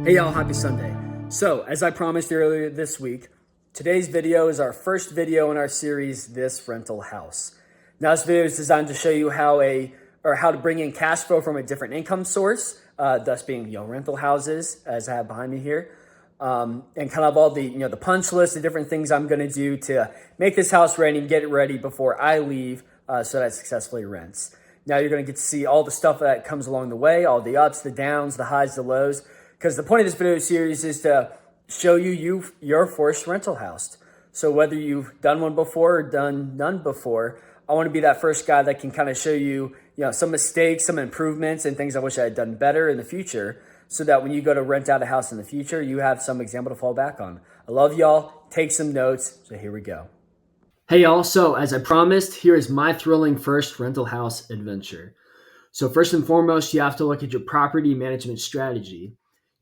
Hey y'all, happy Sunday. So, as I promised earlier this week, today's video is our first video in our series, This Rental House. Now, this video is designed to show you how to bring in cash flow from a different income source, thus being rental houses, as I have behind me here, and kind of all the punch list, the different things I'm going to do to make this house ready and get it ready before I leave, so that it successfully rents. Now you're going to get to see all the stuff that comes along the way, all the ups, the downs, the highs, the lows. Because the point of this video series is to show your first rental house. So whether you've done one before or done none before, I want to be that first guy that can kind of show you, some mistakes, some improvements, and things I wish I had done better in the future, so that when you go to rent out a house in the future, you have some example to fall back on. I love y'all. Take some notes. So here we go. Hey y'all. So as I promised, here is my thrilling first rental house adventure. So first and foremost, you have to look at your property management strategy.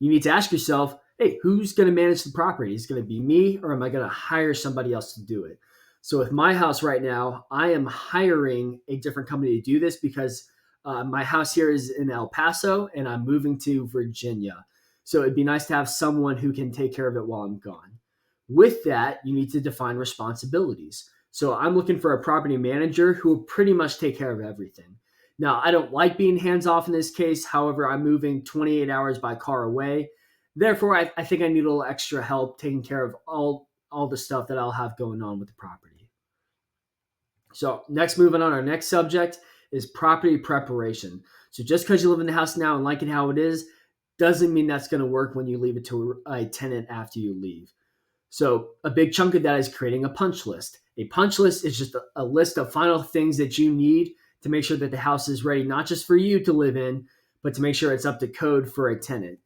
You need to ask yourself, hey, who's going to manage the property? Is it going to be me, or am I going to hire somebody else to do it? So with my house right now, I am hiring a different company to do this because my house here is in El Paso and I'm moving to Virginia. So it'd be nice to have someone who can take care of it while I'm gone. With that, you need to define responsibilities. So I'm looking for a property manager who will pretty much take care of everything. Now, I don't like being hands-off in this case. However, I'm moving 28 hours by car away. Therefore, I think I need a little extra help taking care of all the stuff that I'll have going on with the property. So next, moving on, our next subject is property preparation. So just because you live in the house now and like it how it is, doesn't mean that's going to work when you leave it to a tenant after you leave. So a big chunk of that is creating a punch list. A punch list is just a list of final things that you need to make sure that the house is ready, not just for you to live in, but to make sure it's up to code for a tenant.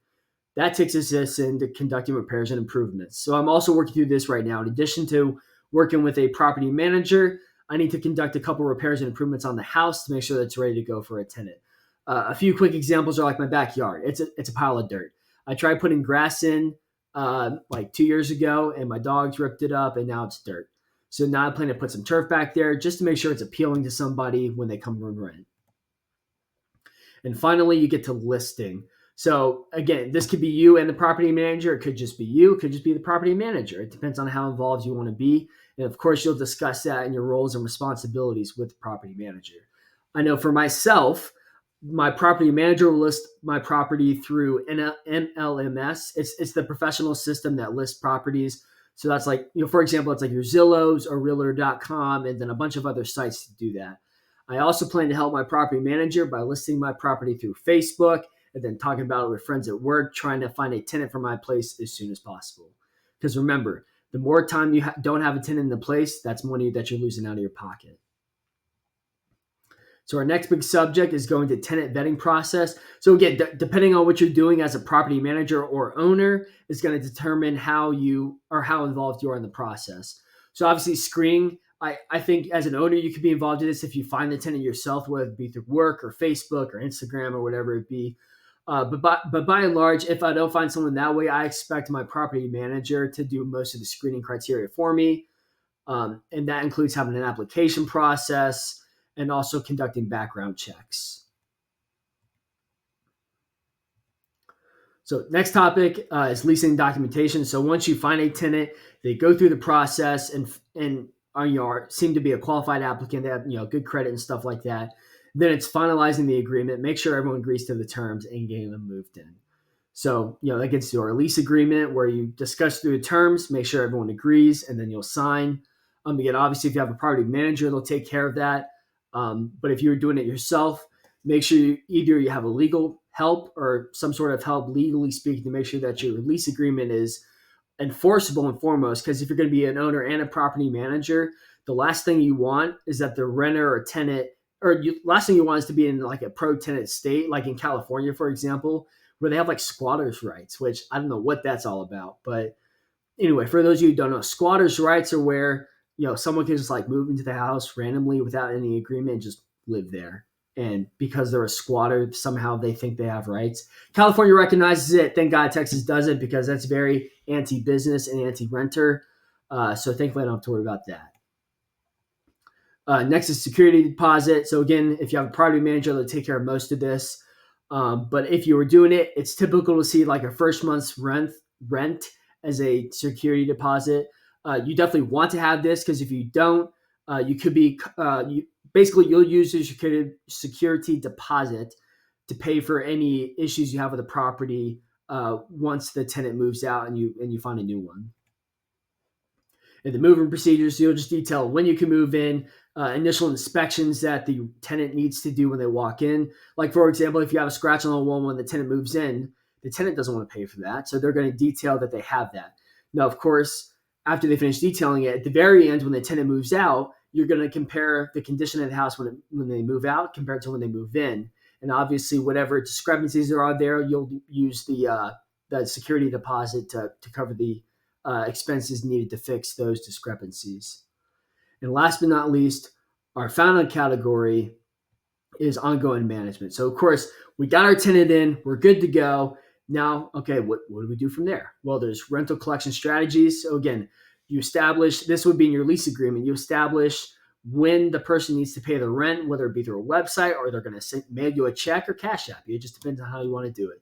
That takes us into conducting repairs and improvements. So I'm also working through this right now. In addition to working with a property manager, I need to conduct a couple repairs and improvements on the house to make sure that it's ready to go for a tenant. A few quick examples are like my backyard. It's a pile of dirt. I tried putting grass in like 2 years ago, and my dogs ripped it up, and now it's dirt. So now I plan to put some turf back there just to make sure it's appealing to somebody when they come and rent. And finally, you get to listing. So again, this could be you and the property manager. It could just be you. It could just be the property manager. It depends on how involved you want to be. And of course, you'll discuss that in your roles and responsibilities with the property manager. I know for myself, my property manager will list my property through NLMS. It's the professional system that lists properties. So that's like, for example, it's like your Zillows or Realtor.com, and then a bunch of other sites to do that. I also plan to help my property manager by listing my property through Facebook and then talking about it with friends at work, trying to find a tenant for my place as soon as possible. Because remember, the more time you don't have a tenant in the place, that's money that you're losing out of your pocket. So our next big subject is going to tenant vetting process. So again, depending on what you're doing as a property manager or owner is going to determine how involved you are in the process. So obviously screening, I think as an owner, you could be involved in this if you find the tenant yourself, whether it be through work or Facebook or Instagram or whatever it be. But by and large, if I don't find someone that way, I expect my property manager to do most of the screening criteria for me. And that includes having an application process and also conducting background checks. So next topic is leasing documentation. So once you find a tenant, they go through the process and seem to be a qualified applicant. They have good credit and stuff like that. Then it's finalizing the agreement, make sure everyone agrees to the terms, and getting them moved in. So that gets to our lease agreement where you discuss through the terms, make sure everyone agrees, and then you'll sign. Again, obviously, if you have a property manager, they'll take care of that. But if you're doing it yourself, make sure either you have a legal help or some sort of help legally speaking to make sure that your lease agreement is enforceable and foremost. Because if you're going to be an owner and a property manager, the last thing you want is that the renter or tenant, last thing you want is to be in like a pro-tenant state, like in California, for example, where they have like squatters' rights, which I don't know what that's all about. But anyway, for those of you who don't know, squatters' rights are where someone can just like move into the house randomly without any agreement and just live there. And because they're a squatter, somehow they think they have rights. California recognizes it. Thank God Texas does it because that's very anti-business and anti-renter. So thankfully I don't have to worry about that. Next is security deposit. So again, if you have a property manager, they'll take care of most of this. But if you were doing it, it's typical to see like a first month's rent as a security deposit. You definitely want to have this because if you don't, you could be basically you'll use your security deposit to pay for any issues you have with the property once the tenant moves out and you find a new one. In the moving procedures, you'll just detail when you can move in, initial inspections that the tenant needs to do when they walk in. Like, for example, if you have a scratch on the wall when the tenant moves in, the tenant doesn't want to pay for that. So they're going to detail that they have that. Now, of course, after they finish detailing it, at the very end, when the tenant moves out, you're going to compare the condition of the house when they move out compared to when they move in. And obviously, whatever discrepancies there are there, you'll use the security deposit to cover the expenses needed to fix those discrepancies. And last but not least, our final category is ongoing management. So, of course, we got our tenant in, we're good to go. Now, okay, what do we do from there? Well, there's rental collection strategies. So, again, you establish this would be in your lease agreement. You establish when the person needs to pay the rent, whether it be through a website or they're going to mail you a check or cash app. It just depends on how you want to do it.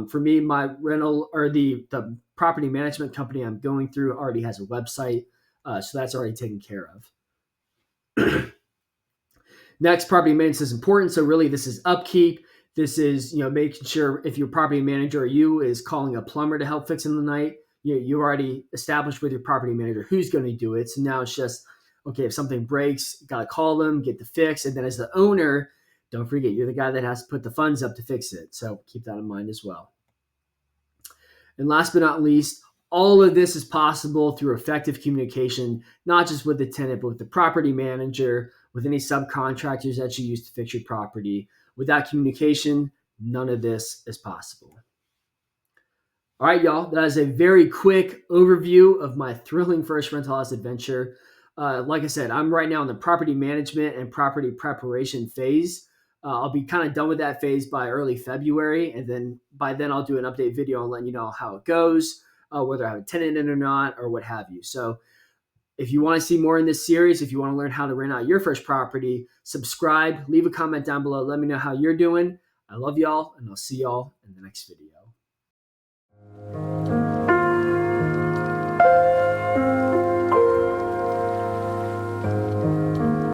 For me, my rental or the property management company I'm going through already has a website, so that's already taken care of. Next, property maintenance is important. So really, this is upkeep. This is making sure if your property manager or you is calling a plumber to help fix in the night, you already established with your property manager who's going to do it. So now it's just okay. If something breaks, gotta call them, get the fix, and then as the owner, don't forget, you're the guy that has to put the funds up to fix it. So keep that in mind as well. And last but not least, all of this is possible through effective communication, not just with the tenant, but with the property manager, with any subcontractors that you use to fix your property. Without communication, none of this is possible. All right, y'all, that is a very quick overview of my thrilling first rental house adventure. Like I said, I'm right now in the property management and property preparation phase. I'll be kind of done with that phase by early February. And then by then I'll do an update video and let you know how it goes, whether I have a tenant in or not, or what have you. So if you want to see more in this series, if you want to learn how to rent out your first property, subscribe, leave a comment down below. Let me know how you're doing. I love y'all, and I'll see y'all in the next video.